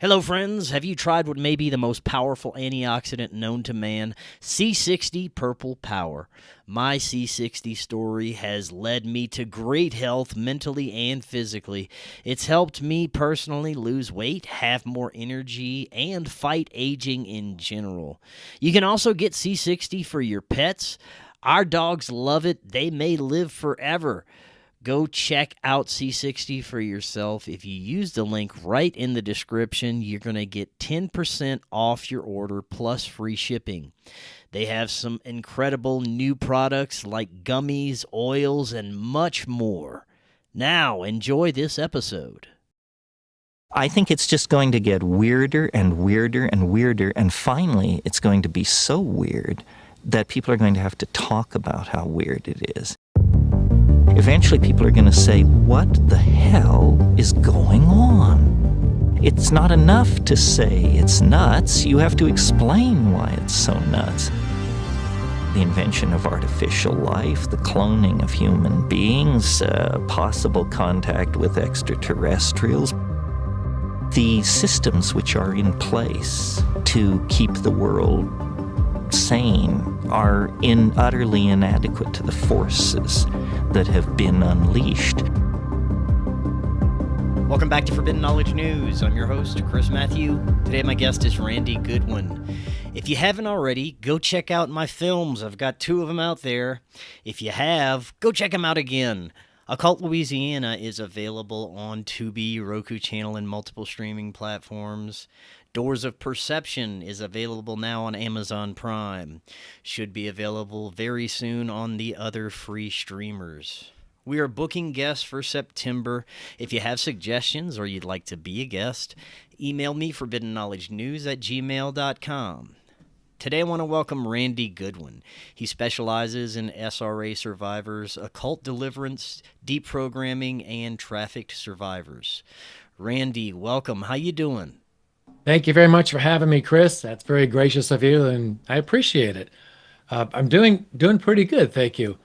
Hello, friends. Have you tried what may be the most powerful antioxidant known to man? C60 PurplePower. My C60 story has led me to great health mentally and physically. It's helped me personally lose weight, have more energy, and fight aging in general. You can also get C60 for your pets. Our dogs love it. They may live forever. Go check out C60 for yourself. If you use the link right in the description, you're going to get 10% off your order plus free shipping. They have some incredible new products like gummies, oils, and much more. Now, enjoy this episode. I think it's just going to get weirder and weirder and weirder, and finally it's going to be so weird that people are going to have to talk about how weird it is. Eventually people are going to say, what the hell is going on? It's not enough to say it's nuts. You have to explain why it's so nuts. The invention of artificial life, the cloning of human beings, possible contact with extraterrestrials, the systems which are in place to keep the world sane are utterly inadequate to the forces that have been unleashed. Welcome back to Forbidden Knowledge News. I'm your host, Chris Matthew. Today my guest is Randy Goodwin. If you haven't already, go check out my films. I've got 2 of them out there. If you have, go check them out again. Occult Louisiana is available on Tubi, Roku channel, and multiple streaming platforms. Doors of Perception is available now on Amazon Prime. Should be available very soon on the other free streamers. We are booking guests for September. If you have suggestions or you'd like to be a guest, email me forbiddenknowledgenews@gmail.com. Today I want to welcome Randy Goodwin. He specializes in SRA survivors, occult deliverance, deprogramming, and trafficked survivors. Randy, welcome. How you doing? Thank you very much for having me, Chris. That's very gracious of you, and I appreciate it. I'm doing pretty good, thank you.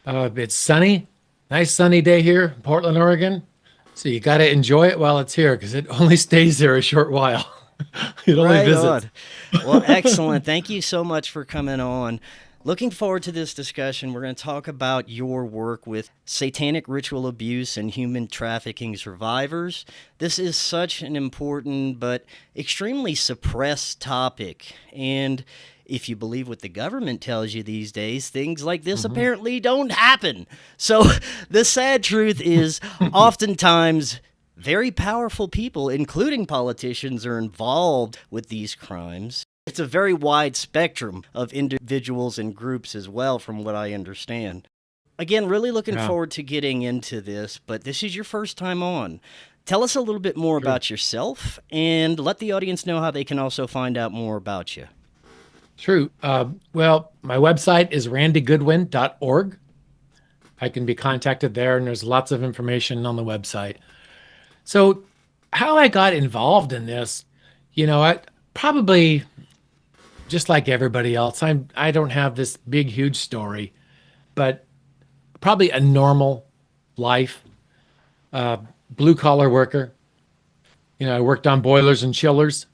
It's sunny, nice sunny day here in Portland, Oregon. So you got to enjoy it while it's here, because it only stays there a short while. It only visits. Well, excellent. Thank you so much for coming on. Looking forward to this discussion. We're going to talk about your work with satanic ritual abuse and human trafficking survivors. This is such an important but extremely suppressed topic. And if you believe what the government tells you these days, things like this apparently don't happen. So the sad truth is oftentimes very powerful people, including politicians, are involved with these crimes. It's a very wide spectrum of individuals and groups as well, from what I understand. Again, really looking forward to getting into this, but this is your first time on. Tell us a little bit more about yourself, and let the audience know how they can also find out more about you. True. Well, my website is randygoodwin.org. I can be contacted there, and there's lots of information on the website. So how I got involved in this, I probably, just like everybody else, I don't have this big, huge story, but probably a normal life, blue collar worker. I worked on boilers and chillers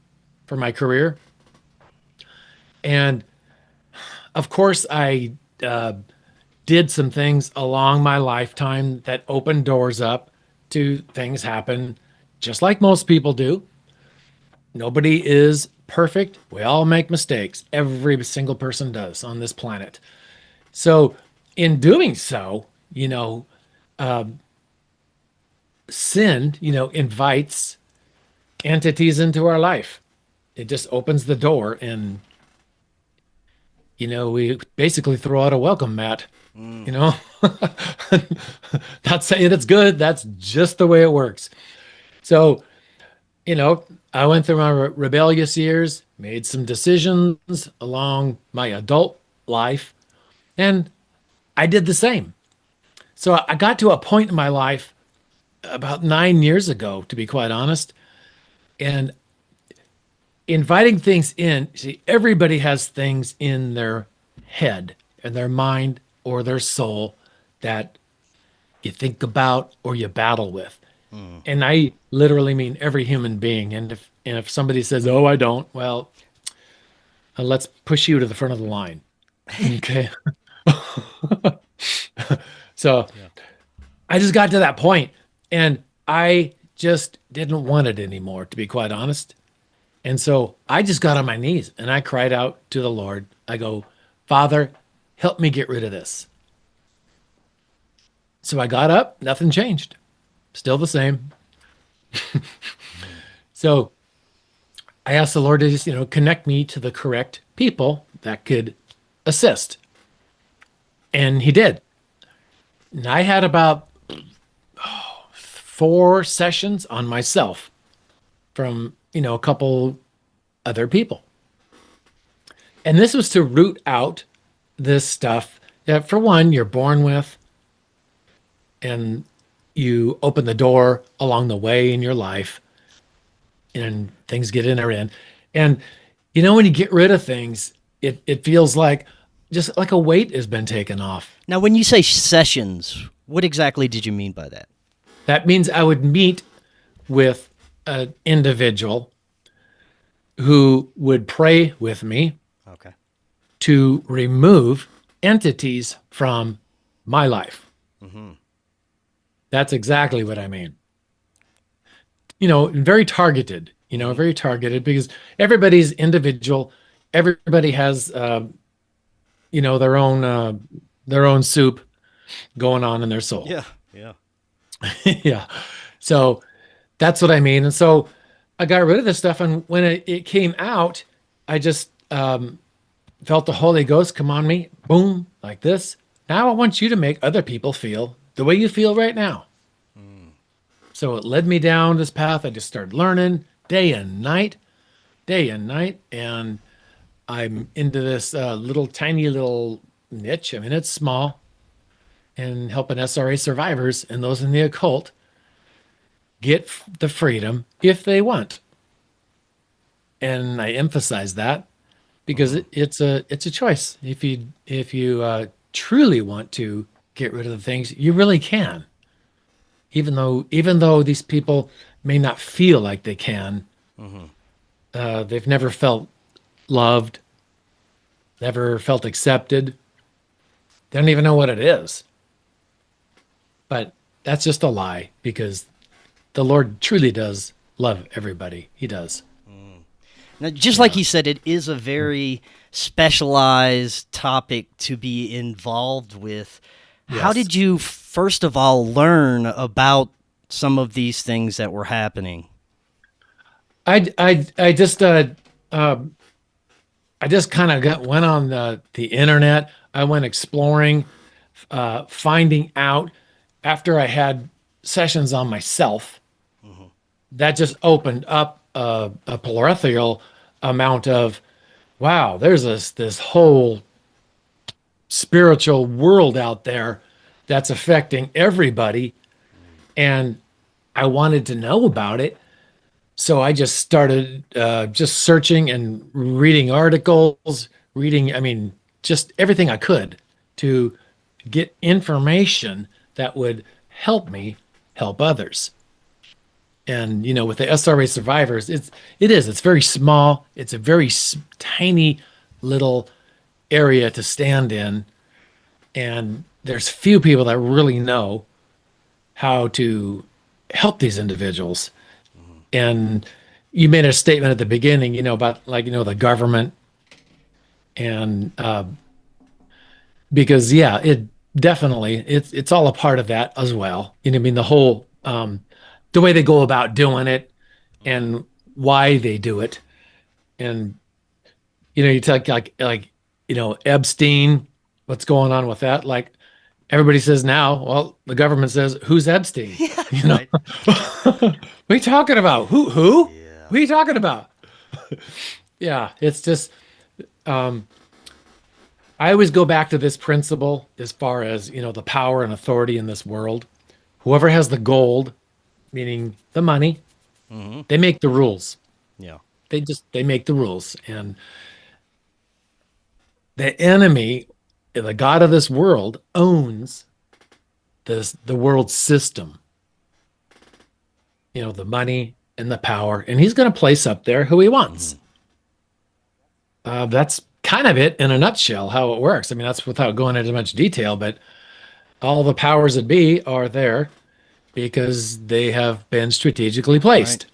for my career. And of course, I did some things along my lifetime that opened doors up to things happen, just like most people do. Nobody is perfect. We all make mistakes. Every single person does on this planet. So in doing so, sin, invites entities into our life. It just opens the door, and, we basically throw out a welcome mat. Not saying it's good. That's just the way it works. So, I went through my rebellious years, made some decisions along my adult life, and I did the same. So I got to a point in my life about 9 years ago, to be quite honest, and inviting things in. See, everybody has things in their head and their mind or their soul that you think about or you battle with. And I literally mean every human being. And if somebody says, "Oh, I don't," well, let's push you to the front of the line. Okay. So I just got to that point, and I just didn't want it anymore, to be quite honest. And so I just got on my knees and I cried out to the Lord. I go, "Father, help me get rid of this." So I got up, nothing changed, still the same. So I asked the Lord to just, connect me to the correct people that could assist. And he did. And I had about 4 sessions on myself from, a couple other people. And this was to root out this stuff that, for one, you're born with, and you open the door along the way in your life, and things get in there in. And, when you get rid of things, it feels like just like a weight has been taken off. Now, when you say sessions, what exactly did you mean by that? That means I would meet with an individual who would pray with me to remove entities from my life. That's exactly what I mean. Very targeted, very targeted, because everybody's individual. Everybody has, their own soup going on in their soul. Yeah. Yeah. Yeah. So that's what I mean. And so I got rid of this stuff. And when it came out, I just felt the Holy Ghost come on me, boom, like this. Now I want you to make other people feel the way you feel right now. So it led me down this path. I just started learning day and night. And I'm into this tiny little niche. I mean, it's small, and helping SRA survivors and those in the occult get the freedom if they want. And I emphasize that because it's a choice. If you truly want to get rid of the things, you really can. Even though these people may not feel like they can, they've never felt loved, never felt accepted. They don't even know what it is. But that's just a lie, because the Lord truly does love everybody. He does. Now, just like he said, it is a very specialized topic to be involved with. Yes. How did you, first of all, learn about some of these things that were happening? I just kind of went on the internet. I went exploring, finding out. After I had sessions on myself, that just opened up a plethora amount of, wow, there's this whole spiritual world out there that's affecting everybody. And I wanted to know about it. So I just started just searching and reading articles, just everything I could to get information that would help me help others. And, with the SRA survivors, it's very small. It's a very tiny little area to stand in. And there's few people that really know how to help these individuals. And you made a statement at the beginning, about the government. And because, it definitely, it's all a part of that as well. The whole, the way they go about doing it and why they do it. And, you talk like Epstein, what's going on with that? Like everybody says now, well, the government says, who's Epstein? Right. What are you talking about? Who? Yeah. What are you talking about? Yeah, it's just, I always go back to this principle as far as, the power and authority in this world. Whoever has the gold, meaning the money, they make the rules. Yeah. They make the rules. And the enemy, the God of this world, owns the world system. the money and the power, and he's going to place up there who he wants. That's kind of it in a nutshell, how it works. I mean, that's without going into much detail, but all the powers that be are there because they have been strategically placed. Right.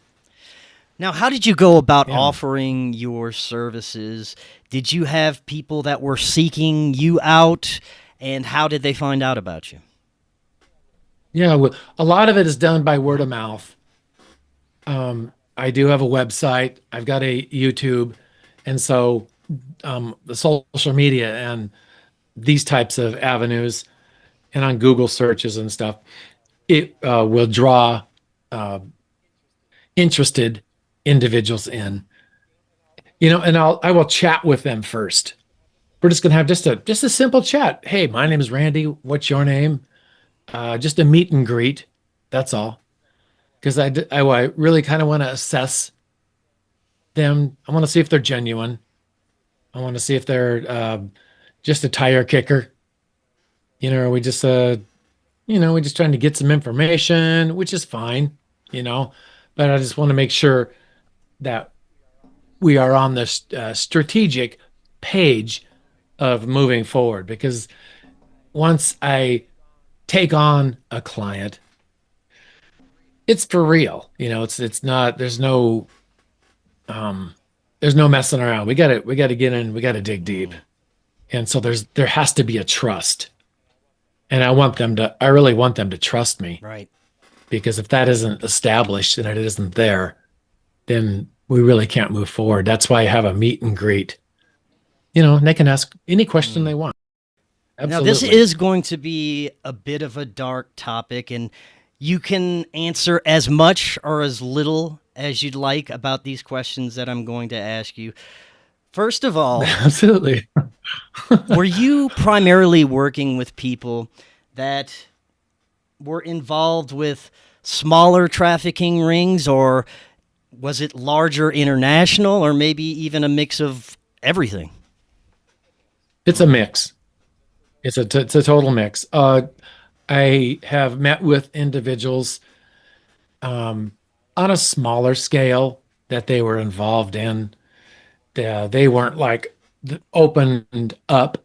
Now, how did you go about offering your services? Did you have people that were seeking you out, and how did they find out about you? Yeah, well, a lot of it is done by word of mouth. I do have a website. I've got a YouTube. And so the social media and these types of avenues and on Google searches and stuff, it will draw interested individuals in, and I will chat with them first. We're just going to have just a simple chat. Hey, my name is Randy. What's your name? Just a meet and greet. That's all. Because I really kind of want to assess them. I want to see if they're genuine. I want to see if they're just a tire kicker. Are we just we're just trying to get some information, which is fine, but I just want to make sure that we are on this strategic page of moving forward, because once I take on a client, it's for real. It's not, there's no messing around. We got to get in, we got to dig deep. And so there has to be a trust. And I really want them to trust me. Right. Because if that isn't established and it isn't there, then we really can't move forward. That's why I have a meet and greet. And they can ask any question they want. Absolutely. Now, this is going to be a bit of a dark topic, and you can answer as much or as little as you'd like about these questions that I'm going to ask you. First of all, absolutely. Were you primarily working with people that were involved with smaller trafficking rings, or was it larger international, or maybe even a mix of everything? It's a mix. It's a total mix. I have met with individuals on a smaller scale that they were involved in. They weren't like opened up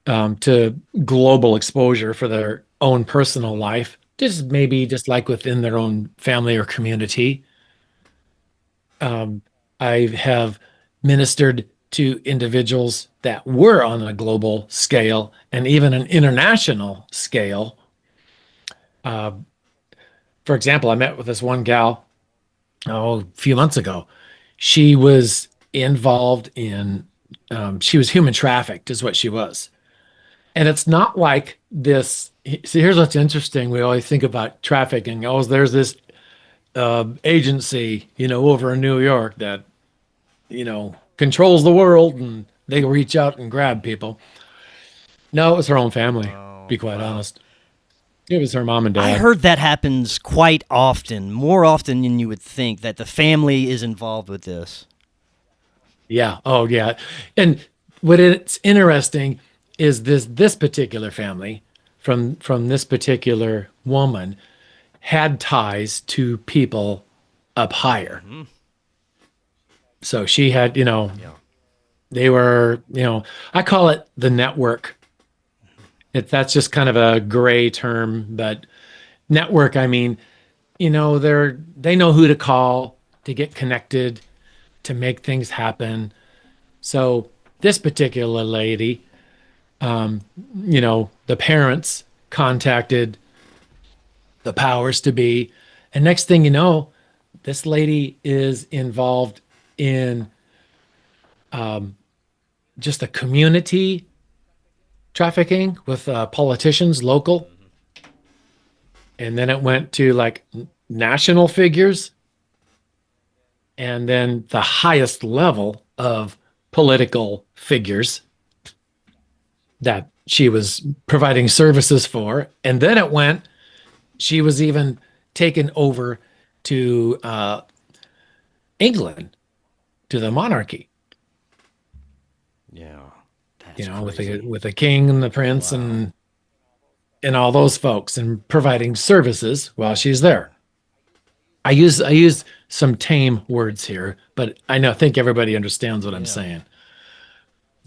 to global exposure for their own personal life, maybe just like within their own family or community. I have ministered to individuals that were on a global scale and even an international scale. For example, I met with this one gal a few months ago. She was involved in, she was human trafficked is what she was. And it's not like this. See, here's what's interesting. We always think about trafficking. Oh, there's this agency, over in New York that, controls the world, and they reach out and grab people. No, it was her own family, to be quite honest. It was her mom and dad. I heard that happens quite often, more often than you would think, that the family is involved with this. Yeah. Oh, yeah. And what it's interesting is this particular family from this particular woman had ties to people up higher. Mm-hmm. So she had, they were, I call it the network. That's just kind of a gray term, but network, I mean, they know who to call to get connected, to make things happen. So this particular lady, the parents contacted the powers to be, and next thing you know, this lady is involved in just a community trafficking with politicians, local. And then it went to like national figures, and then the highest level of political figures that she was providing services for. And then it went, she was even taken over to England, to the monarchy. Yeah. With the king and the prince. Wow. and all those folks, and providing services while she's there. I use some tame words here, but I think everybody understands what I'm saying.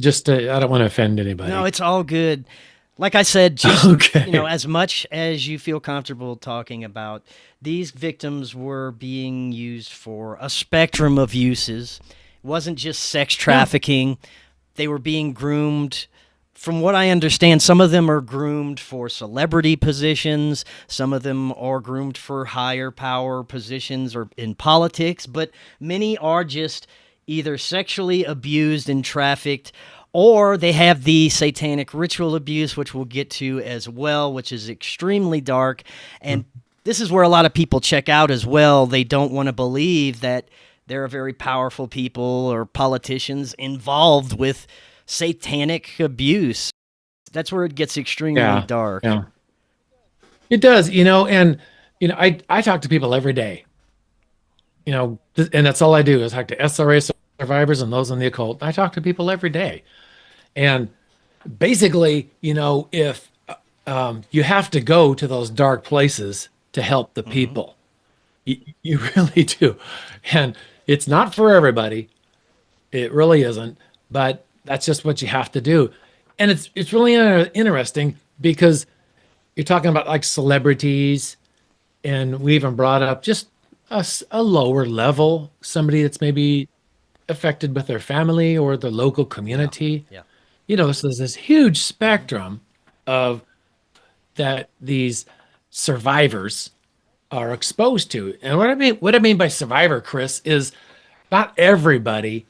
Just I don't want to offend anybody. No, it's all good. Like I said, just Okay. as much as you feel comfortable talking about, these victims were being used for a spectrum of uses. It wasn't just sex trafficking. They were being groomed. From what I understand, some of them are groomed for celebrity positions. Some of them are groomed for higher power positions or in politics. But many are just either sexually abused and trafficked, or they have the satanic ritual abuse, which we'll get to as well, which is extremely dark. And this is where a lot of people check out as well. They don't want to believe that there are very powerful people or politicians involved with satanic abuse. That's where it gets extremely dark. Yeah. It does, and I talk to people every day. And that's all I do is talk to SRA survivors and those in the occult. I talk to people every day. And basically, if you have to go to those dark places to help the people, you really do. And it's not for everybody. It really isn't. But that's just what you have to do. And it's really interesting because you're talking about like celebrities, and we even brought up just a lower level, somebody that's maybe affected with their family or the local community. Yeah. So there's this huge spectrum of that these survivors are exposed to. And what I mean by survivor, Chris, is not everybody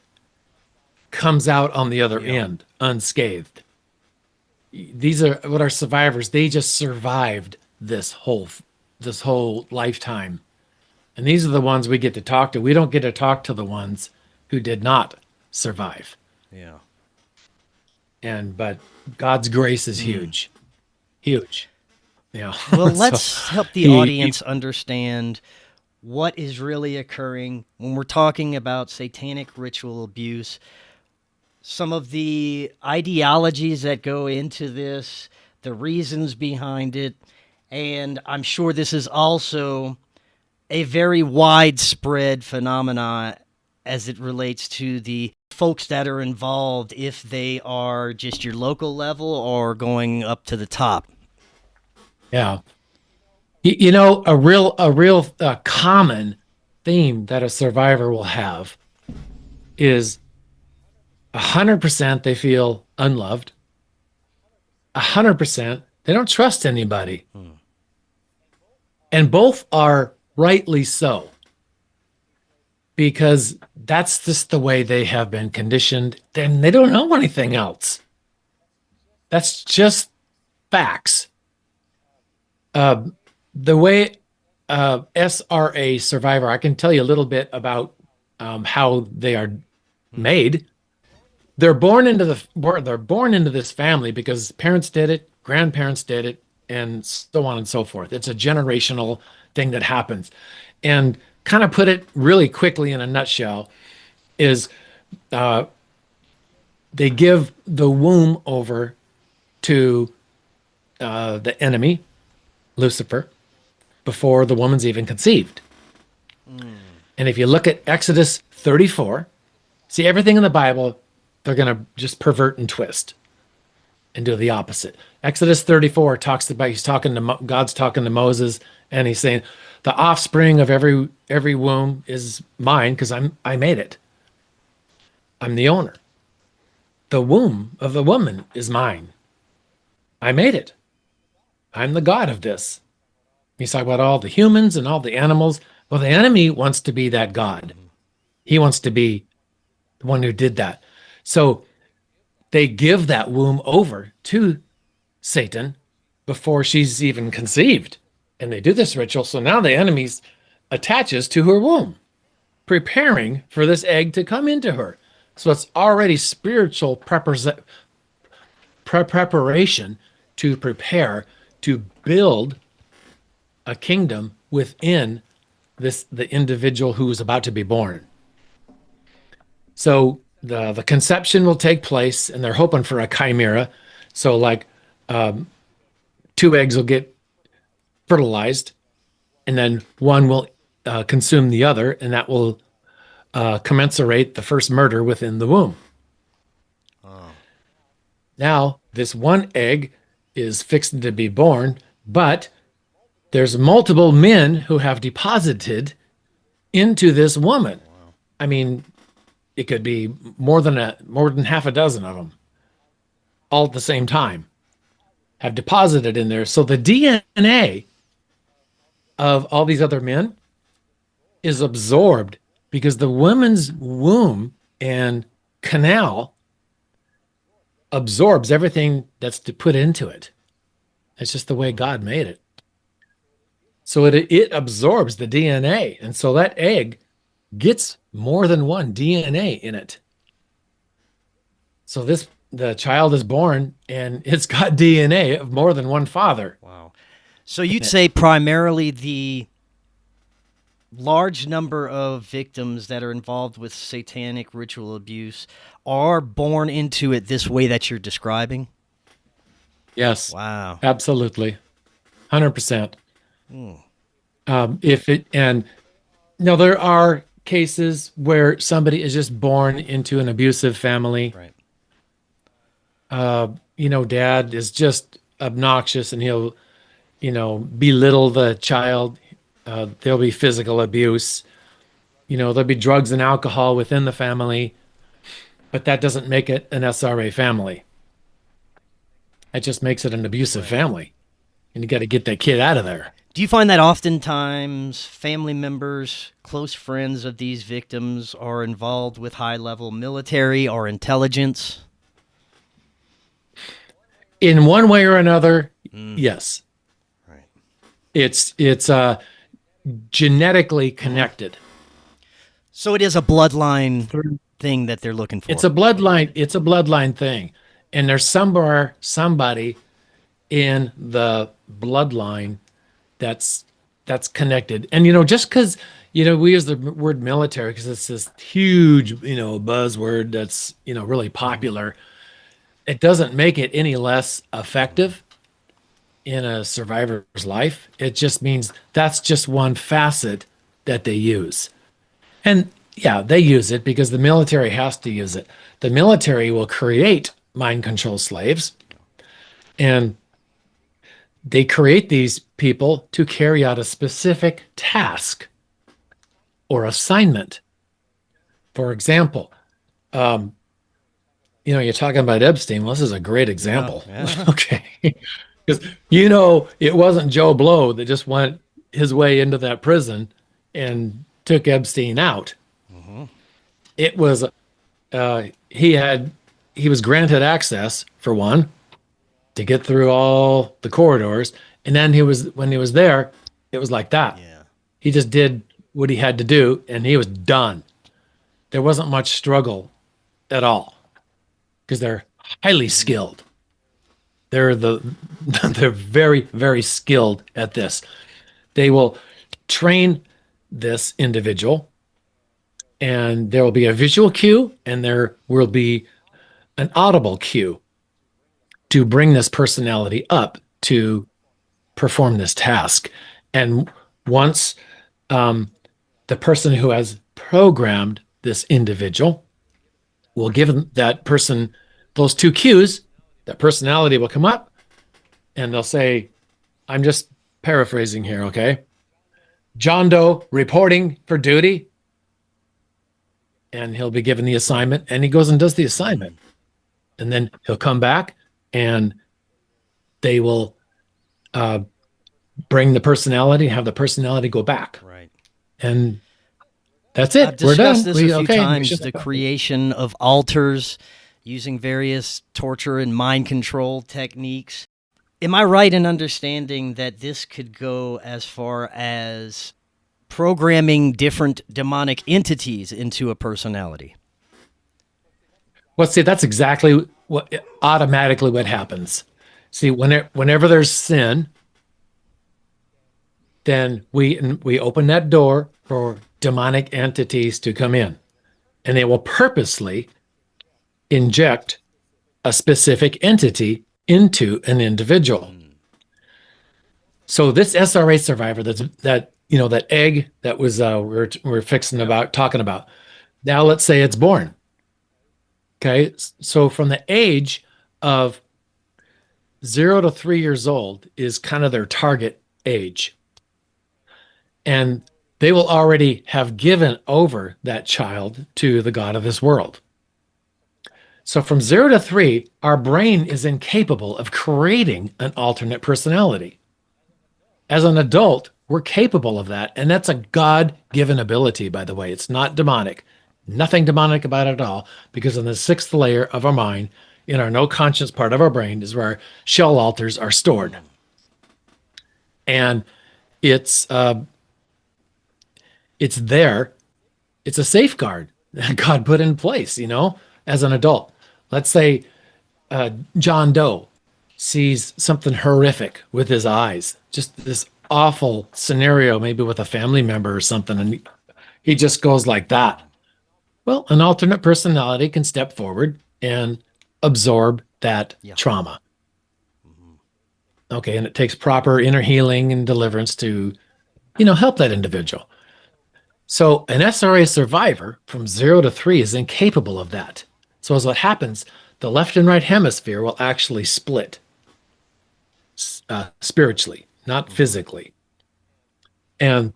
comes out on the other end unscathed. These are what are survivors. They just survived this whole lifetime. And these are the ones we get to talk to. We don't get to talk to the ones who did not survive. Yeah. But God's grace is huge. Huge. Yeah. Well, let's help the audience understand what is really occurring when we're talking about satanic ritual abuse. Some of the ideologies that go into this, the reasons behind it, and I'm sure this is also a very widespread phenomena as it relates to the folks that are involved, if they are just your local level or going up to the top. Yeah. A real common theme that a survivor will have is 100% they feel unloved. 100% they don't trust anybody. And both are rightly so, because that's just the way they have been conditioned. Then they don't know anything else. That's just facts. The way SRA survivor, I can tell you a little bit about how they are made. They're born into this family because parents did it, grandparents did it, and so on and so forth. It's a generational thing that happens. And kind of put it really quickly in a nutshell is they give the womb over to the enemy, Lucifer, before the woman's even conceived. And if you look at Exodus 34, see, everything in the Bible, they're going to just pervert and twist and do the opposite. Exodus 34 talks about, God's talking to Moses, and he's saying, the offspring of every womb is mine because I made it. I'm the owner. The womb of the woman is mine. I made it. I'm the God of this. He's talking about all the humans and all the animals. Well, the enemy wants to be that God. He wants to be the one who did that. So they give that womb over to Satan before she's even conceived. And they do this ritual. So now the enemy attaches to her womb, preparing for this egg to come into her. So it's already spiritual preparation to prepare to build a kingdom within the individual who is about to be born. So the conception will take place, and they're hoping for a chimera. So like 2 eggs will get fertilized, and then one will consume the other, and that will commensurate the first murder within the womb. Oh. Now, this one egg is fixing to be born, but there's multiple men who have deposited into this woman. Wow. I mean, it could be more than half a dozen of them, all at the same time, have deposited in there. So the DNA of all these other men is absorbed because the woman's womb and canal absorbs everything that's to put into it. It's just the way God made it. So it absorbs the DNA. And so that egg gets more than one DNA in it. So the child is born and it's got DNA of more than one father. Wow. So you'd say primarily the large number of victims that are involved with satanic ritual abuse are born into it this way that you're describing? Yes. Wow. Absolutely. 100%. Mm. Now there are cases where somebody is just born into an abusive family. Right. Dad is just obnoxious and he'll, belittle the child. There'll be physical abuse. There'll be drugs and alcohol within the family, but that doesn't make it an SRA family. It just makes it an abusive family. And you got to get that kid out of there. Do you find that oftentimes family members, close friends of these victims are involved with high-level military or intelligence? In one way or another, yes. Right. It's genetically connected. So it is a bloodline thing that they're looking for. It's a bloodline thing. And there's somebody in the bloodline that's connected. And just because we use the word military because it's this huge buzzword that's really popular, it doesn't make it any less effective in a survivor's life. It just means that's just one facet that they use. And yeah, they use it because the military has to use it. The military will create mind control slaves, and they create these people to carry out a specific task or assignment. For example, you're talking about Epstein. Well, this is a great example. Oh, yeah. Okay. Because, it wasn't Joe Blow that just went his way into that prison and took Epstein out. Mm-hmm. It was, he was granted access, for one, to get through all the corridors. And then when he was there, it was like that. Yeah. He just did what he had to do and he was done. There wasn't much struggle at all because they're highly skilled. They're very, very skilled at this. They will train this individual and there will be a visual cue and there will be an audible cue to bring this personality up to perform this task. And once the person who has programmed this individual will give that person those two cues, that personality will come up and they'll say, I'm just paraphrasing here, okay? John Doe reporting for duty. And he'll be given the assignment and he goes and does the assignment. And then he'll come back and they will bring the personality, have the personality go back. Right. And that's it. I've We're done. discussed this a few times, the creation of altars using various torture and mind control techniques. Am I right in understanding that this could go as far as programming different demonic entities into a personality? Well, see, that's exactly automatically what happens. See, whenever there's sin, then we open that door for demonic entities to come in, and they will purposely inject a specific entity into an individual. So this SRA survivor that that egg that was we're fixing about talking about. Now let's say it's born. Okay, so from the age of 0 to 3 years old is kind of their target age, and they will already have given over that child to the God of this world. So from 0 to 3, our brain is incapable of creating an alternate personality. As an adult, we're capable of that. And that's a God-given ability, by the way. It's not demonic. Nothing demonic about it at all, because in the 6th layer of our mind, in our no conscience part of our brain, is where our shell alters are stored. And it's there. It's a safeguard that God put in place, as an adult. Let's say John Doe sees something horrific with his eyes, just this awful scenario, maybe with a family member or something, and he just goes like that. Well, an alternate personality can step forward and absorb that trauma. Okay, and it takes proper inner healing and deliverance to, help that individual. So an SRA survivor from 0 to 3 is incapable of that. So as what happens, the left and right hemisphere will actually split spiritually, not physically. And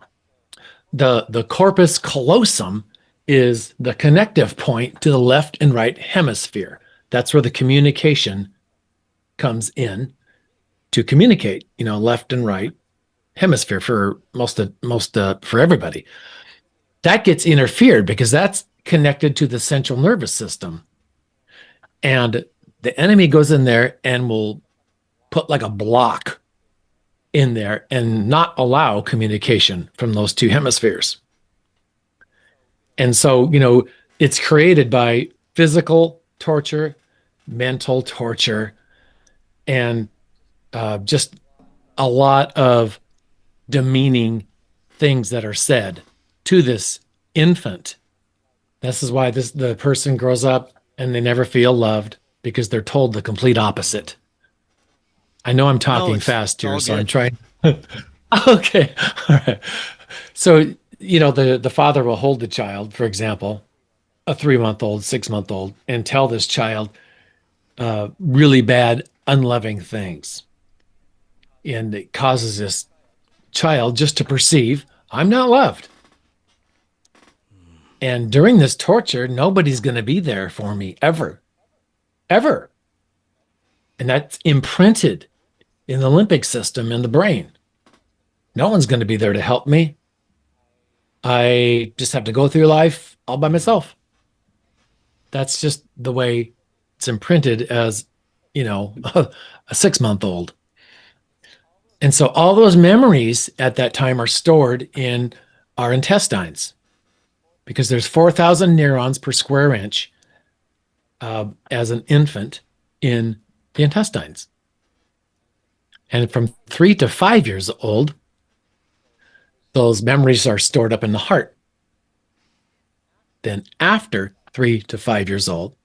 the corpus callosum is the connective point to the left and right hemisphere. That's where the communication comes in to communicate, left and right hemisphere for for everybody. That gets interfered because that's connected to the central nervous system. And the enemy goes in there and will put like a block in there and not allow communication from those two hemispheres. And so, it's created by physical torture, mental torture, and just a lot of demeaning things that are said to this infant. This is why the person grows up and they never feel loved, because they're told the complete opposite. I know I'm talking fast here, so I'm trying. Okay. All right. So, the father will hold the child, for example, a 3-month-old, 6-month-old, and tell this child really bad, unloving things. And it causes this child just to perceive, I'm not loved. And during this torture, nobody's going to be there for me ever. Ever. And that's imprinted in the limbic system in the brain. No one's going to be there to help me. I just have to go through life all by myself. That's just the way it's imprinted as, a 6-month-old. And so all those memories at that time are stored in our intestines, because there's 4,000 neurons per square inch as an infant in the intestines. And from 3 to 5 years old, those memories are stored up in the heart. Then after 3 to 5 years old,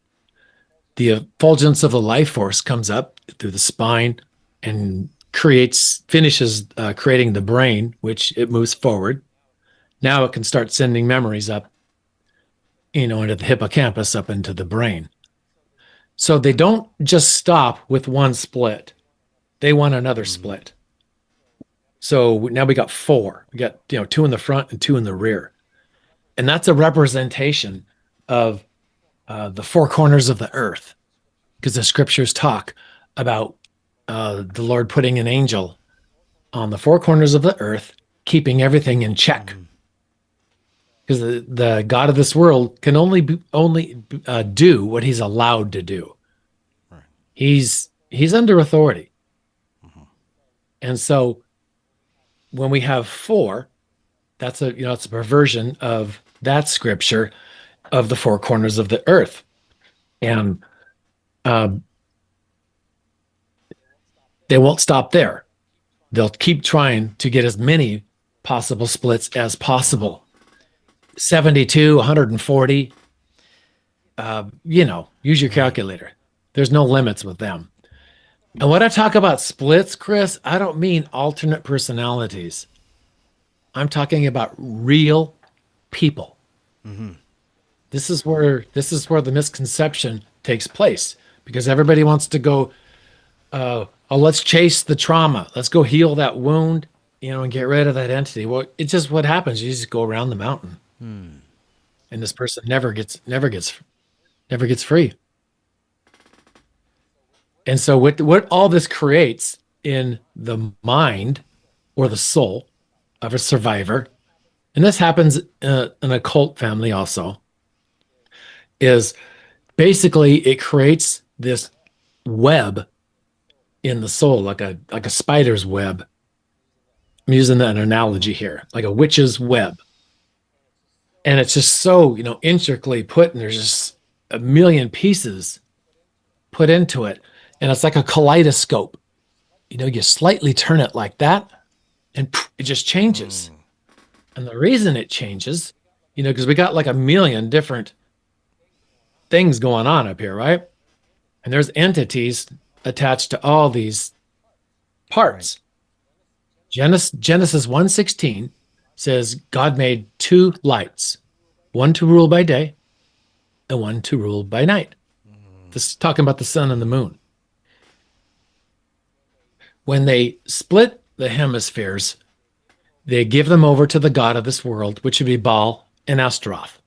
the effulgence of the life force comes up through the spine and finishes creating the brain, which it moves forward. Now it can start sending memories up, into the hippocampus, up into the brain. So they don't just stop with one split. They want another split. So now we got 4. We got, 2 in the front and 2 in the rear. And that's a representation of the 4 corners of the earth, because the scriptures talk about the Lord putting an angel on the 4 corners of the earth, keeping everything in check. Because the God of this world can only do what he's allowed to do. Right. He's under authority. And so when we have 4, that's it's a perversion of that scripture of the 4 corners of the earth. And they won't stop there. They'll keep trying to get as many possible splits as possible. 72, 140, use your calculator. There's no limits with them. And when I talk about splits, Chris, I don't mean alternate personalities. I'm talking about real people. This is where the misconception takes place, because everybody wants to go, oh, let's chase the trauma. Let's go heal that wound, and get rid of that entity. Well, it's just what happens. You just go around the mountain, and this person never gets free. And so what all this creates in the mind or the soul of a survivor, and this happens in a cult family also, is basically it creates this web in the soul, like a spider's web. I'm using an analogy here, like a witch's web. And it's just so, intricately put, and there's just a million pieces put into it. And it's like a kaleidoscope. You slightly turn it like that, and it just changes. And the reason it changes, because we got like a million different things going on up here, right? And there's entities attached to all these parts. Right. Genesis 1:16 says God made two lights, one to rule by day and one to rule by night. This is talking about the sun and the moon. When they split the hemispheres, they give them over to the god of this world, which would be Baal and Astaroth.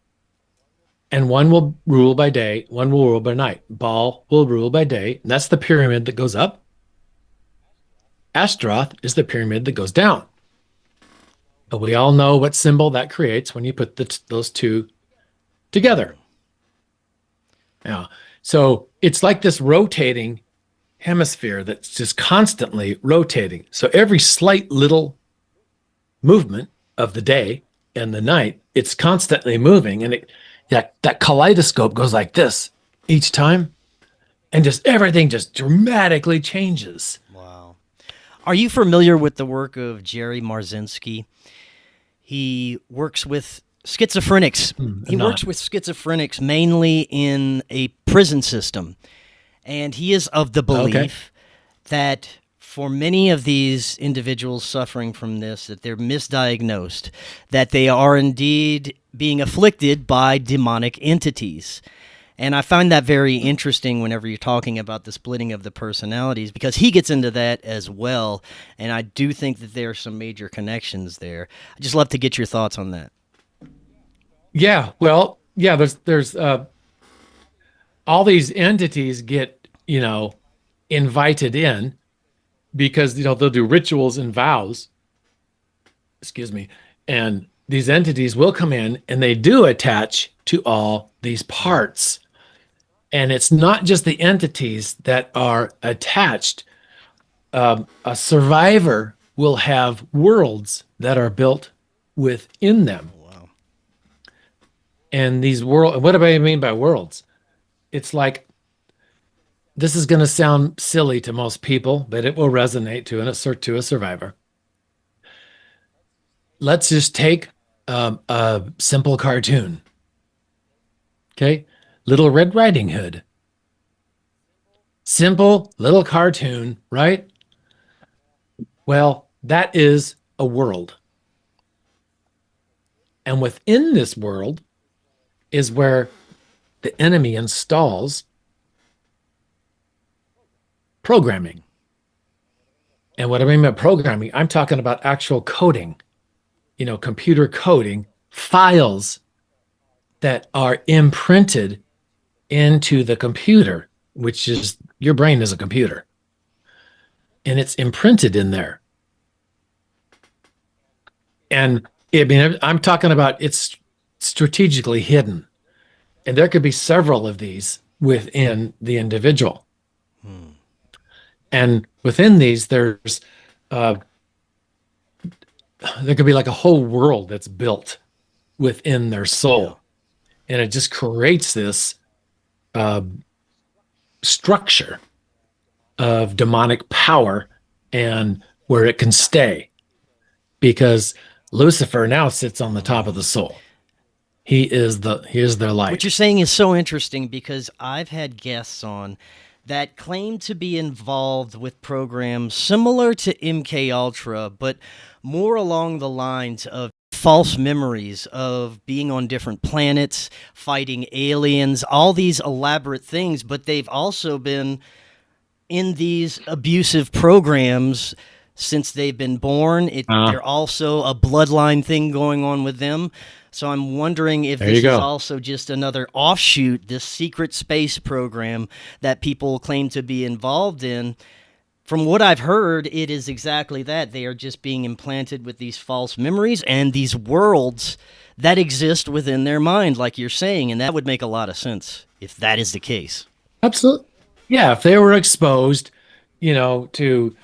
And one will rule by day, one will rule by night. Baal will rule by day, and that's the pyramid that goes up. Astaroth is the pyramid that goes down. But we all know what symbol that creates when you put those two together. Yeah. So it's like this rotating hemisphere that's just constantly rotating. So every slight little movement of the day and the night, it's constantly moving, and that kaleidoscope goes like this each time, and just everything just dramatically changes. Wow. Are you familiar with the work of Jerry Marzinski? He works with schizophrenics. He works with schizophrenics mainly in a prison system. And he is of the belief that for many of these individuals suffering from this, that they're misdiagnosed, that they are indeed being afflicted by demonic entities. And I find that very interesting whenever you're talking about the splitting of the personalities, because he gets into that as well. And I do think that there are some major connections there. I'd just love to get your thoughts on that. Yeah, well, yeah, there's all these entities get, invited in because, they'll do rituals and vows. Excuse me. And these entities will come in, and they do attach to all these parts. And it's not just the entities that are attached. A survivor will have worlds that are built within them. Wow. And these what do I mean by worlds? It's like, this is going to sound silly to most people, but it will resonate to a survivor. Let's just take a simple cartoon. Okay? Little Red Riding Hood. Simple little cartoon, right? Well, that is a world. And within this world is where the enemy installs programming. And what I mean by programming, I'm talking about actual coding, computer coding, files that are imprinted into the computer, which is, your brain is a computer. And it's imprinted in there. And I'm talking about it's strategically hidden. And there could be several of these within the individual. And within these, there could be like a whole world that's built within their soul. And it just creates this structure of demonic power and where it can stay. Because Lucifer now sits on the top of the soul. He is their light. What you're saying is so interesting, because I've had guests on that claim to be involved with programs similar to MK Ultra, but more along the lines of false memories of being on different planets, fighting aliens, all these elaborate things, but they've also been in these abusive programs since they've been born. They're also a bloodline thing going on with them. So I'm wondering if this is also just another offshoot, this secret space program that people claim to be involved in. From what I've heard, it is exactly that. They are just being implanted with these false memories and these worlds that exist within their mind, like you're saying, and that would make a lot of sense if that is the case. Absolutely. Yeah, if they were exposed, to,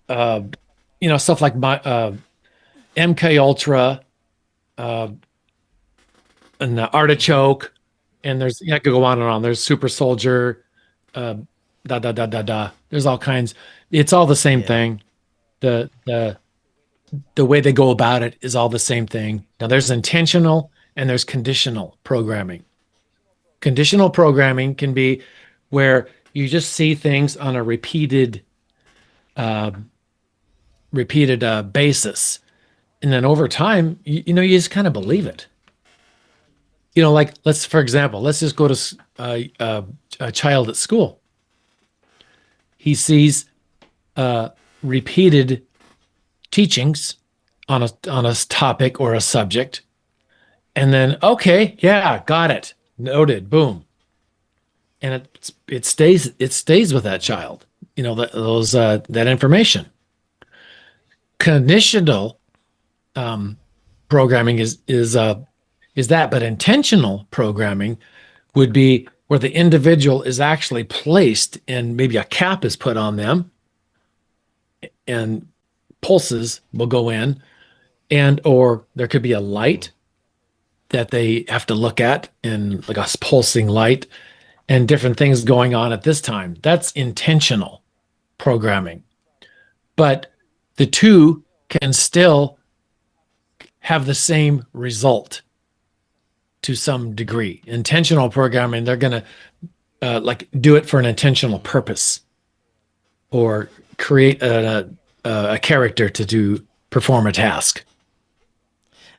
stuff like MK Ultra, and the Artichoke, and I could go on and on. There's Super Soldier, There's all kinds. It's all the same thing. The way they go about it is all the same thing. Now there's intentional and there's conditional programming. Conditional programming can be where you just see things on a repeated basis, and then over time, you just kind of believe it. Like for example, let's just go to a child at school. He sees repeated teachings on a topic or a subject, and then okay, yeah, got it, noted, boom, and it stays with that child. That information. Conditional programming is that, but intentional programming would be where the individual is actually placed and maybe a cap is put on them and pulses will go in, or there could be a light that they have to look at, and like a pulsing light, and different things going on at this time. That's intentional programming. But the two can still have the same result to some degree. Intentional programming, they're going to do it for an intentional purpose, or create a character to perform a task.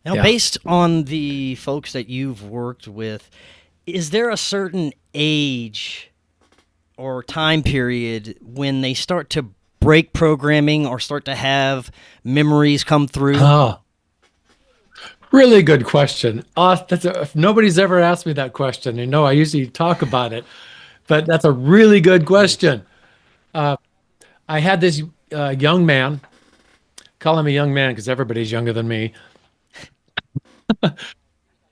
Now, based on the folks that you've worked with, is there a certain age or time period when they start to break programming or start to have memories come through? Oh, really good question. Nobody's ever asked me that question. I usually talk about it, but that's a really good question. I had this young man, call him a young man because everybody's younger than me,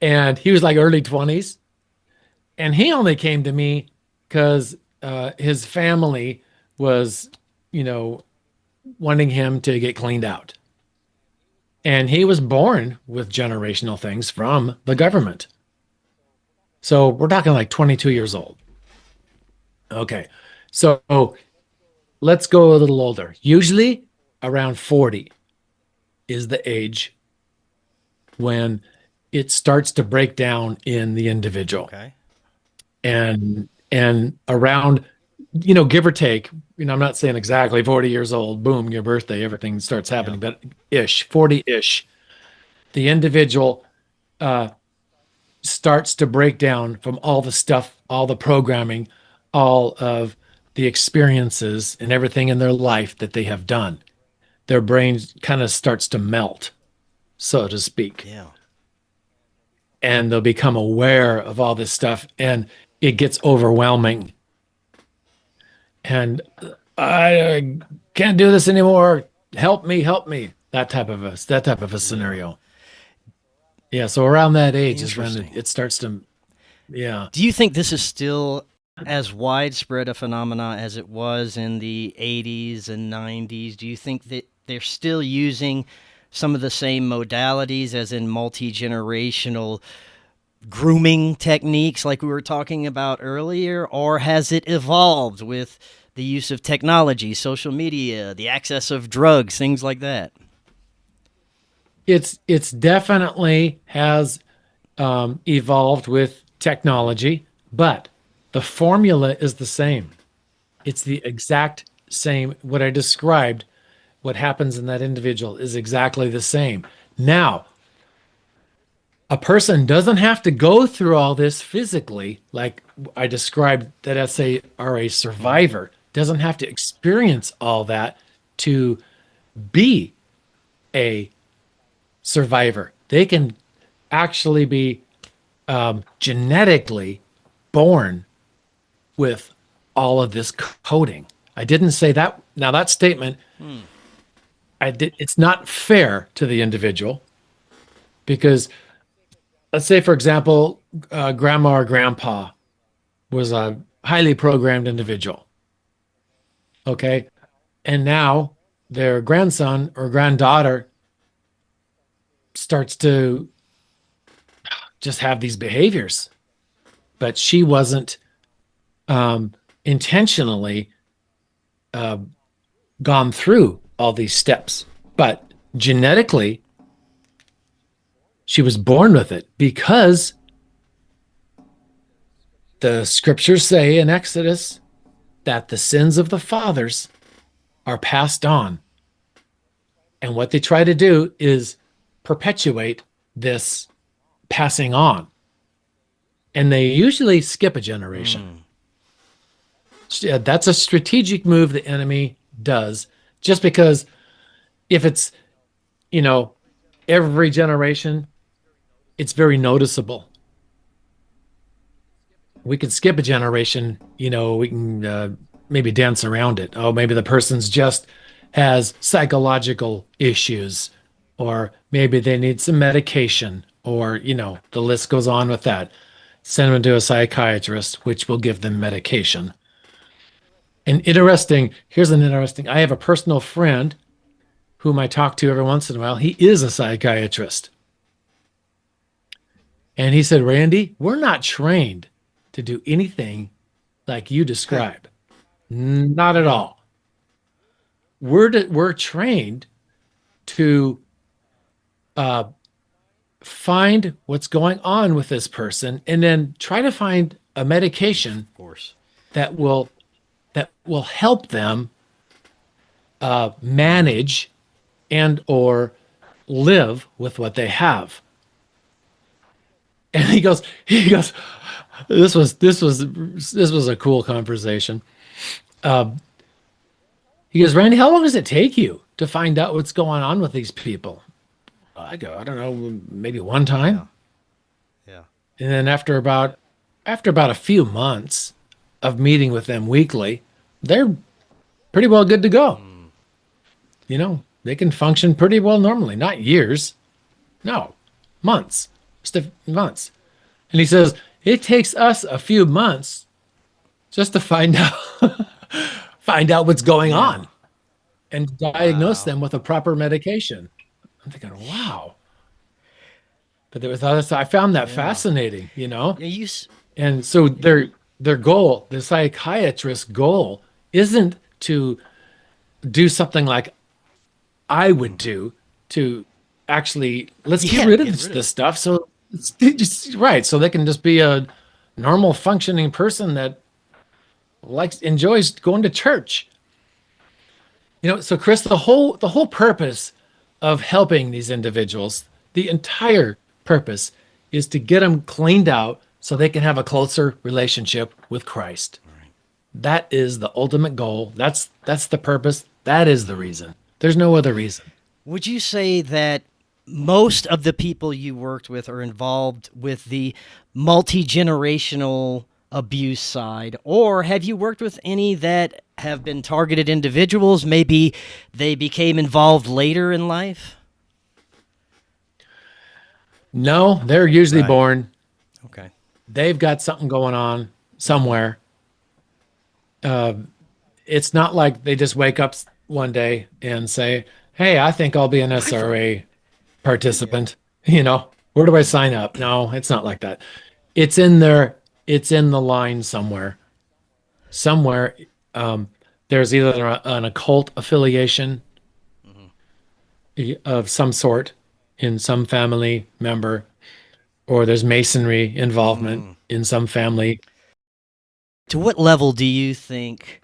and he was like early 20s, and he only came to me because his family was, wanting him to get cleaned out. And he was born with generational things from the government. So we're talking like 22 years old. Okay, so let's go a little older. Usually around 40 is the age when it starts to break down in the individual. Okay. And around, give or take, I'm not saying exactly 40 years old, boom, your birthday, everything starts happening, but 40-ish, the individual starts to break down from all the stuff, all the programming, all of the experiences and everything in their life that they have done. Their brain kind of starts to melt, so to speak. Yeah. And they'll become aware of all this stuff, and it gets overwhelming. And I can't do this anymore. Help me. That type of a scenario. Yeah. So around that age is when it starts to, yeah. Do you think this is still as widespread a phenomena as it was in the 80s and 90s? Do you think that they're still using some of the same modalities, as in multi-generational grooming techniques like we were talking about earlier, or has it evolved with the use of technology, social media, the access of drugs, things like that? It's definitely has evolved with technology, but the formula is the same. It's the exact same. What I described, what happens in that individual is exactly the same. Now, a person doesn't have to go through all this physically, like I described that SRA survivor doesn't have to experience all that to be a survivor. They can actually be genetically born with all of this coding. I didn't say that. Now that statement, it's not fair to the individual, because let's say, for example, grandma or grandpa was a highly programmed individual. Okay. And now their grandson or granddaughter starts to just have these behaviors, but she wasn't intentionally gone through all these steps, but genetically she was born with it, because the scriptures say in Exodus that the sins of the fathers are passed on. And what they try to do is perpetuate this passing on. And they usually skip a generation. That's a strategic move the enemy does, just because if it's, every generation, it's very noticeable. We can skip a generation, we can maybe dance around it. Oh, maybe the person's just has psychological issues, or maybe they need some medication, or, the list goes on with that. Send them to a psychiatrist, which will give them medication. And here's an interesting, I have a personal friend whom I talk to every once in a while. He is a psychiatrist. And he said, Randy, we're not trained to do anything like you describe. Not at all. We're trained to find what's going on with this person, and then try to find a medication, of course, that will help them manage and or live with what they have. And he goes, this was a cool conversation. He goes, Randy, how long does it take you to find out what's going on with these people? I go, I don't know, maybe one time. Yeah. And then after about a few months of meeting with them weekly, they're pretty well good to go. They can function pretty well normally, not years. No, months. Just months. And he says, it takes us a few months just to find out what's going on and diagnose them with a proper medication. I'm thinking, wow. But there was others. I found that fascinating, And so their goal, the psychiatrist's goal, isn't to do something like I would do, to actually let's get rid of this stuff. So it's just right. So they can just be a normal functioning person that enjoys going to church. So Chris, the whole purpose of helping these individuals, the entire purpose, is to get them cleaned out so they can have a closer relationship with Christ. Right. That is the ultimate goal. That's the purpose. That is the reason. There's no other reason. Would you say that most of the people you worked with are involved with the multi-generational abuse side, or have you worked with any that have been targeted individuals? Maybe they became involved later in life? No, they're usually born. Okay. They've got something going on somewhere. It's not like they just wake up one day and say, hey, I think I'll be an SRA participant. Where do I sign up? No, it's not like that. It's in the line somewhere. There's either an occult affiliation of some sort in some family member, or there's masonry involvement in some family. To what level do you think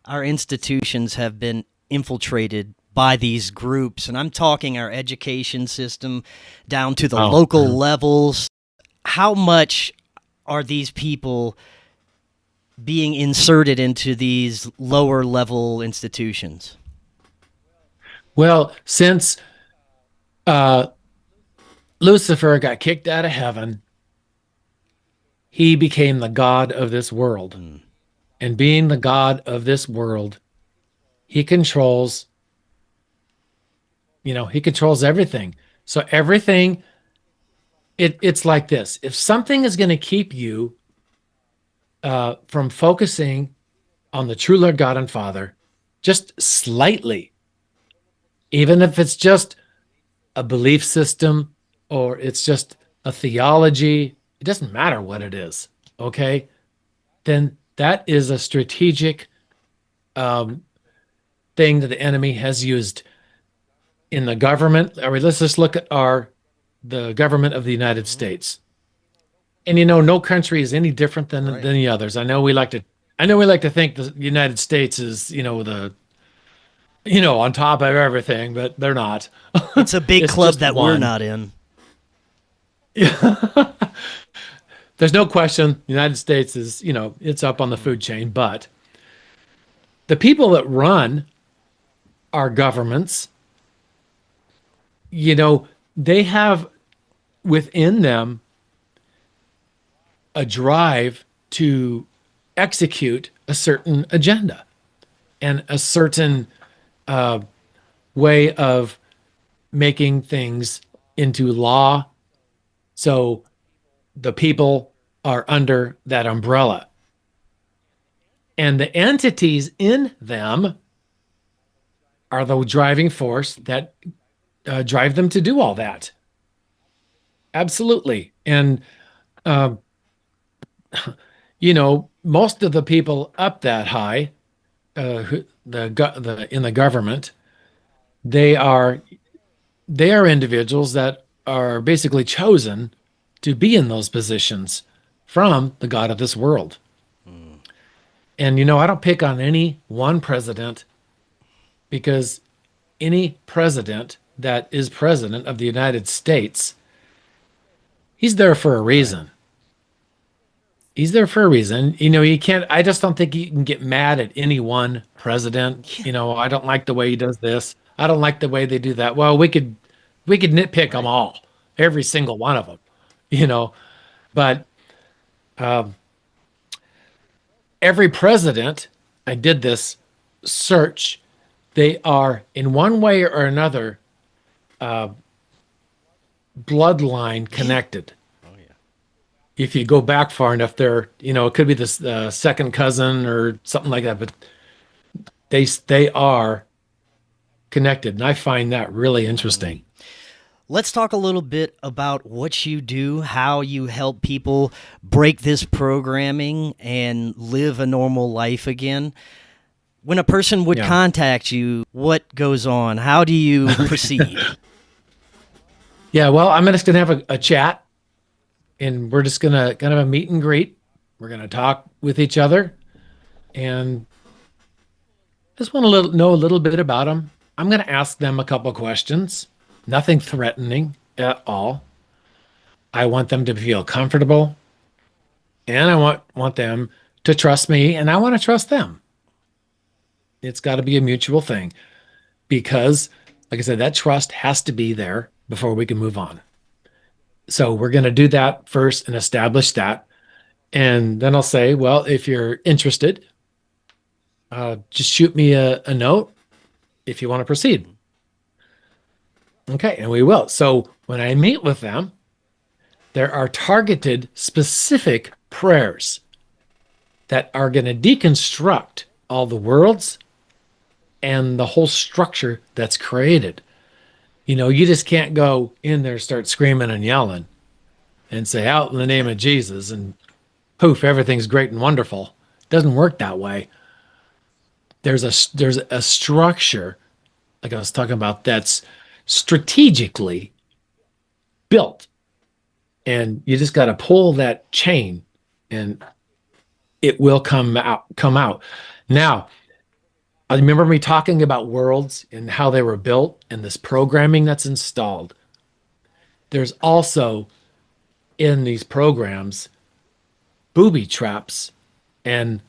our institutions have been infiltrated by these groups, and I'm talking our education system down to the local levels. How much are these people being inserted into these lower level institutions? Well, since Lucifer got kicked out of heaven, he became the god of this world. And being the god of this world, he controls, he controls everything. So everything, it's like this. If something is going to keep you from focusing on the true Lord God and Father, just slightly, even if it's just a belief system or it's just a theology, it doesn't matter what it is, okay? Then that is a strategic thing that the enemy has used in the government. Let's just look at the government of the United States. And no country is any different than the others. I know we like to think the United States is, on top of everything, but they're not. It's a big club that we're not in. Yeah. There's no question the United States is, it's up on the food chain, but the people that run our governments, they have within them a drive to execute a certain agenda and a certain way of making things into law. So the people are under that umbrella. And the entities in them are the driving force that drive them to do all that. Absolutely. And, most of the people up that high, in the government, they are individuals that are basically chosen to be in those positions from the God of this world. And, I don't pick on any one president, because any president that is president of the United States, he's there for a reason. He's there for a reason. I just don't think you can get mad at any one president. I don't like the way he does this. I don't like the way they do that. Well, we could nitpick them all, every single one of them, but every president, I did this search, they are in one way or another bloodline connected. If you go back far enough, they're, it could be this second cousin or something like that, but they are connected. And I find that really interesting. Let's talk a little bit about what you do, how you help people break this programming and live a normal life again. When a person would contact you, what goes on? How do you proceed? Yeah, well, I'm just going to have a chat. And we're just going to kind of a meet and greet. We're going to talk with each other and just want to know a little bit about them. I'm going to ask them a couple questions, nothing threatening at all. I want them to feel comfortable, and I want them to trust me, and I want to trust them. It's got to be a mutual thing because, like I said, that trust has to be there before we can move on. So we're going to do that first and establish that. And then I'll say, well, if you're interested, just shoot me a note if you want to proceed. Okay, and we will. So when I meet with them, there are targeted specific prayers that are going to deconstruct all the worlds and the whole structure that's created. You just can't go in there, start screaming and yelling and say, out in the name of Jesus, and poof, everything's great and wonderful. It doesn't work that way. There's a structure, like I was talking about, that's strategically built. And you just got to pull that chain and it will come out. Now, I remember me talking about worlds and how they were built and this programming that's installed. There's also in these programs booby traps and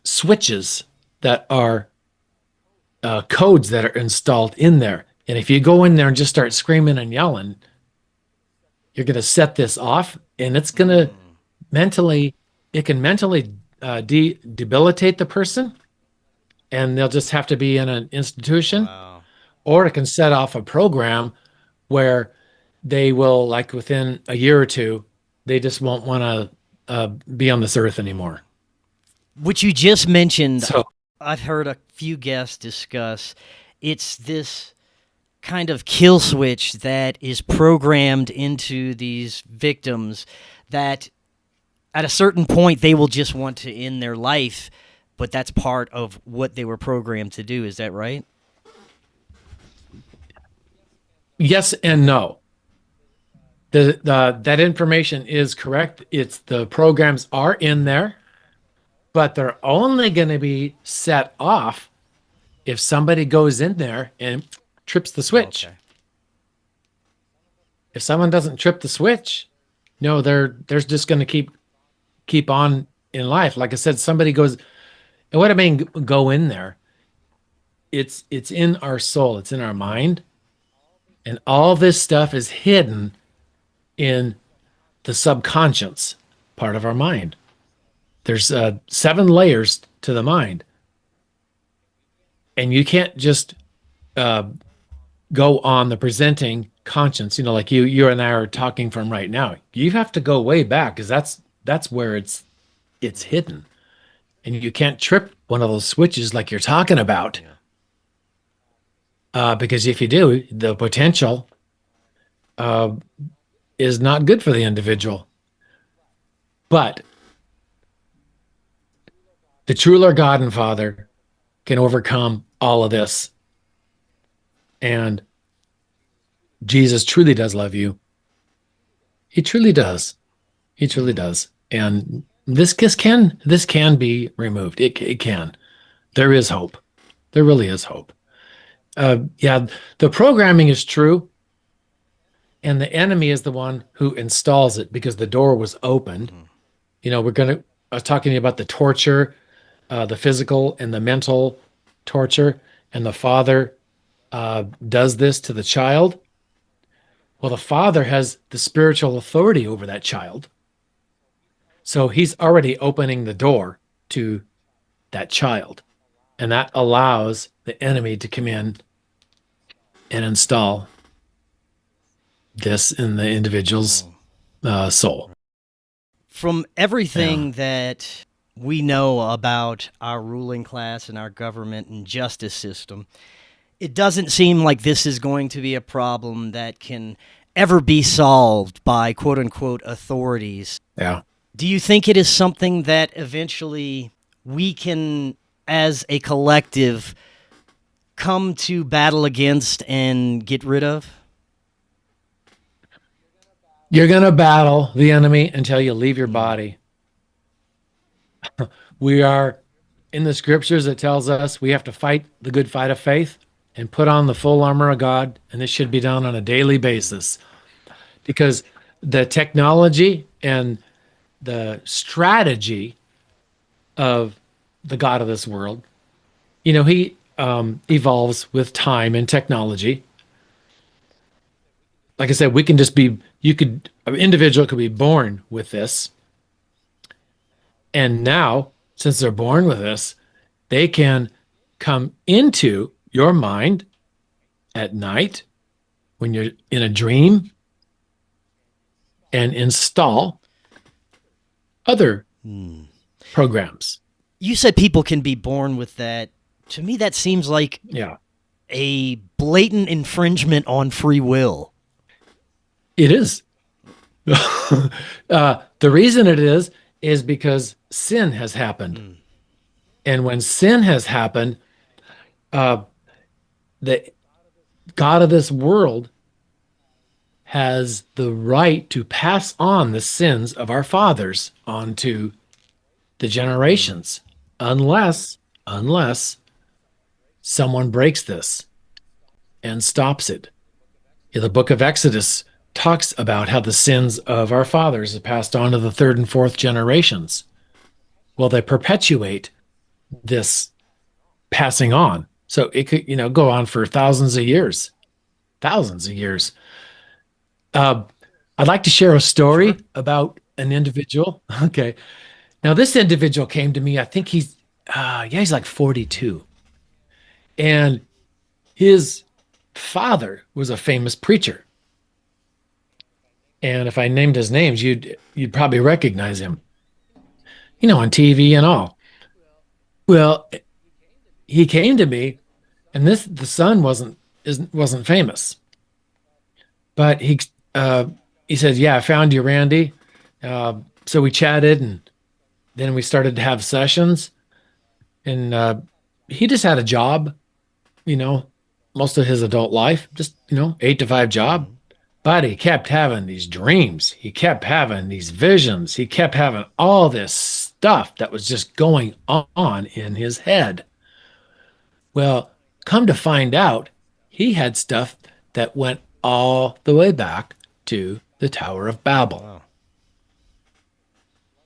switches that are codes that are installed in there. And if you go in there and just start screaming and yelling, you're going to set this off, and it's going to it can mentally debilitate the person, and they'll just have to be in an institution. Wow. Or it can set off a program where they will, like within a year or two, they just won't want to be on this earth anymore. Which you just mentioned, So I've heard a few guests discuss. It's this kind of kill switch that is programmed into these victims that at a certain point they will just want to end their life, but that's part of what they were programmed to do. Is that right? yes and no. That information is correct. It's the programs are in there, but they're only going to be set off if somebody goes in there and trips the switch. Okay. If someone doesn't trip the switch, no, they're just going to keep on in life. Like I said, somebody goes, and what I mean go in there, it's in our soul, it's in our mind, and all this stuff is hidden in the subconscious part of our mind. There's 7 layers to the mind, and you can't just go on the presenting conscience, like you and I are talking from right now. You have to go way back, because that's where it's hidden, and you can't trip one of those switches like you're talking about. Because if you do, the potential is not good for the individual. But the true Lord God and Father can overcome all of this. And Jesus truly does love you. He truly does. He truly does. And this can be removed. It can. There is hope. There really is hope. The programming is true, and the enemy is the one who installs it, because the door was opened. I was talking to you about the torture, the physical and the mental torture, and the father does this to the child. Well, the father has the spiritual authority over that child. So he's already opening the door to that child. And that allows the enemy to come in and install this in the individual's soul. From everything that we know about our ruling class and our government and justice system, it doesn't seem like this is going to be a problem that can ever be solved by quote-unquote authorities. Yeah. Do you think it is something that eventually we can, as a collective, come to battle against and get rid of? You're going to battle the enemy until you leave your body. We are in the scriptures, it tells us we have to fight the good fight of faith and put on the full armor of God. And this should be done on a daily basis, because the technology and the strategy of the God of this world, he evolves with time and technology. Like I said, an individual could be born with this. And now, since they're born with this, they can come into your mind at night when you're in a dream and install other programs. You said people can be born with that. To me, that seems like a blatant infringement on free will. It is. The reason it is because sin has happened. And when sin has happened, the God of this world has the right to pass on the sins of our fathers onto the generations, unless unless someone breaks this and stops it. In the book of Exodus talks about how the sins of our fathers are passed on to the third and fourth generations. Well, they perpetuate this passing on. So it could, go on for thousands of years. Thousands of years. I'd like to share a story about an individual. Okay. Now, this individual came to me, I think he's like 42. And his father was a famous preacher. And if I named his names, you'd probably recognize him, on TV and all. Well, he came to me, and the son wasn't famous, but he said, "Yeah, I found you, Randy." So we chatted, and then we started to have sessions, and he just had a job, most of his adult life, just 8 to 5 job. But he kept having these dreams. He kept having these visions. He kept having all this stuff that was just going on in his head. Well, come to find out, he had stuff that went all the way back to the Tower of Babel. Wow.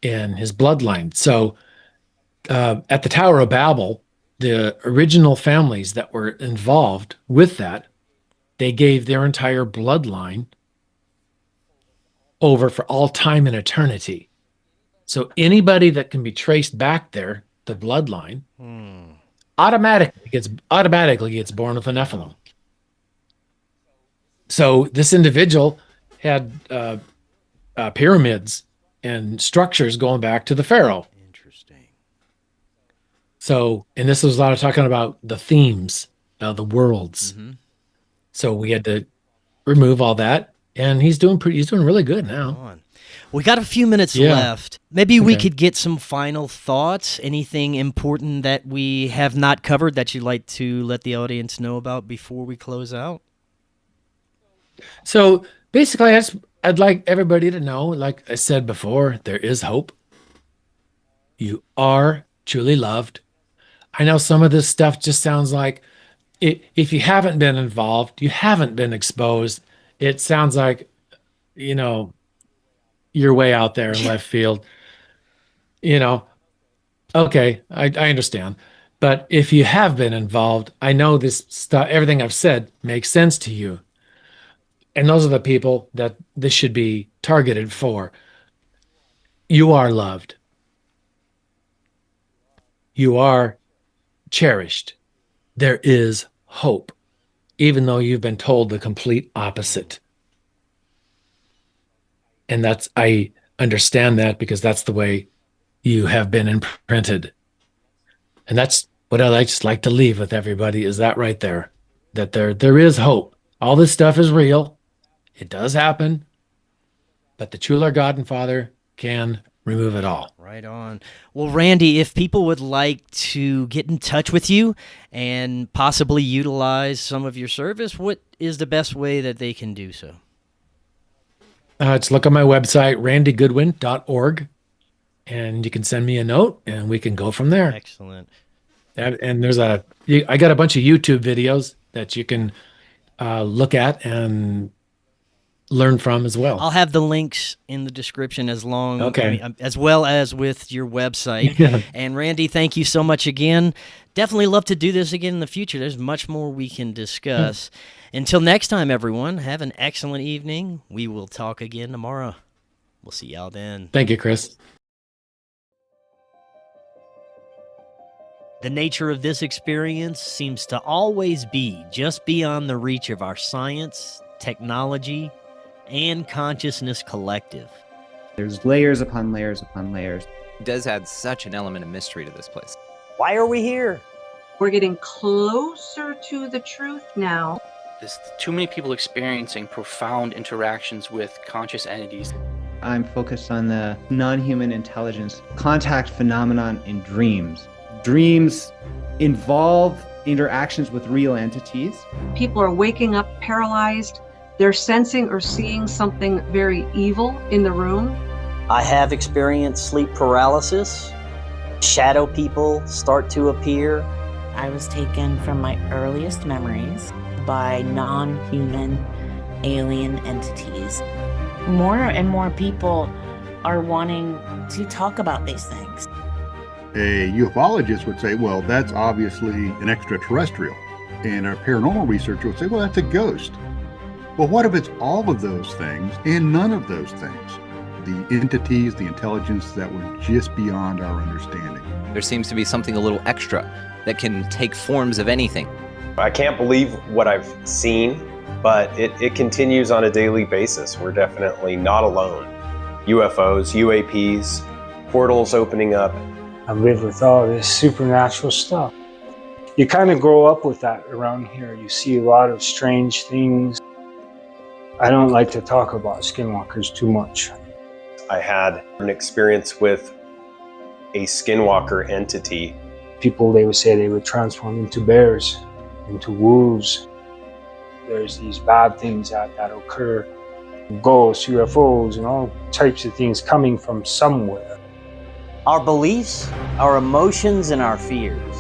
In his bloodline. So at the Tower of Babel, the original families that were involved with that, they gave their entire bloodline over for all time and eternity. So anybody that can be traced back there, the bloodline, automatically gets born with a Nephilim. So this individual had pyramids and structures going back to the Pharaoh. Interesting. So, and this was a lot of talking about the themes, the worlds. Mm-hmm. So we had to remove all that, and he's doing really good now. We got a few minutes left. Maybe we could get some final thoughts. Anything important that we have not covered that you'd like to let the audience know about before we close out? So basically, I'd like everybody to know, like I said before, there is hope. You are truly loved. I know some of this stuff just sounds like, if you haven't been involved, you haven't been exposed, it sounds like, you're way out there in left field. Okay, I understand. But if you have been involved, I know this stuff, everything I've said makes sense to you. And those are the people that this should be targeted for. You are loved. You are cherished. There is hope, even though you've been told the complete opposite. And I understand that because that's the way you have been imprinted. And that's what I just like to leave with everybody, is that right there, that there is hope. All this stuff is real. It does happen, but the true Lord God and Father can remove it all. Right on. Well, Randy, if people would like to get in touch with you and possibly utilize some of your service, what is the best way that they can do so? Just look on my website, randygoodwin.org, and you can send me a note, and we can go from there. Excellent. And I got a bunch of YouTube videos that you can look at and learn from as well. I'll have the links in the description as well as with your website. Yeah. And Randy, thank you so much again. Definitely love to do this again in the future. There's much more we can discuss. Until next time, everyone, have an excellent evening. We will talk again tomorrow. We'll see y'all then. Thank you, Chris. The nature of this experience seems to always be just beyond the reach of our science, technology, and consciousness collective. There's layers upon layers upon layers. It does add such an element of mystery to this place. Why are we here? We're getting closer to the truth now. There's too many people experiencing profound interactions with conscious entities. I'm focused on the non-human intelligence contact phenomenon in dreams. Dreams involve interactions with real entities. People are waking up paralyzed. They're sensing or seeing something very evil in the room. I have experienced sleep paralysis. shadow people start to appear. I was taken from my earliest memories by non-human alien entities. More and more people are wanting to talk about these things. A ufologist would say, well, that's obviously an extraterrestrial. And a paranormal researcher would say, well, that's a ghost. Well, what if it's all of those things and none of those things? The entities, the intelligence that were just beyond our understanding. There seems to be something a little extra that can take forms of anything. I can't believe what I've seen, but it continues on a daily basis. We're definitely not alone. UFOs, UAPs, portals opening up. I live with all this supernatural stuff. You kind of grow up with that around here. You see a lot of strange things. I don't like to talk about skinwalkers too much. I had an experience with a skinwalker entity. People, they would say they would transform into bears, into wolves. There's these bad things that occur. Ghosts, UFOs, and all types of things coming from somewhere. Our beliefs, our emotions, and our fears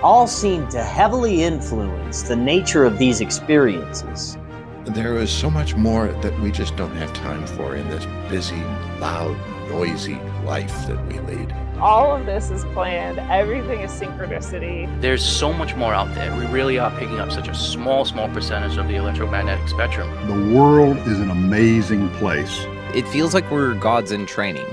all seem to heavily influence the nature of these experiences. There is so much more that we just don't have time for in this busy, loud, noisy life that we lead. All of this is planned. Everything is synchronicity. There's so much more out there. We really are picking up such a small percentage of the electromagnetic spectrum. The world is an amazing place. It feels like we're gods in training.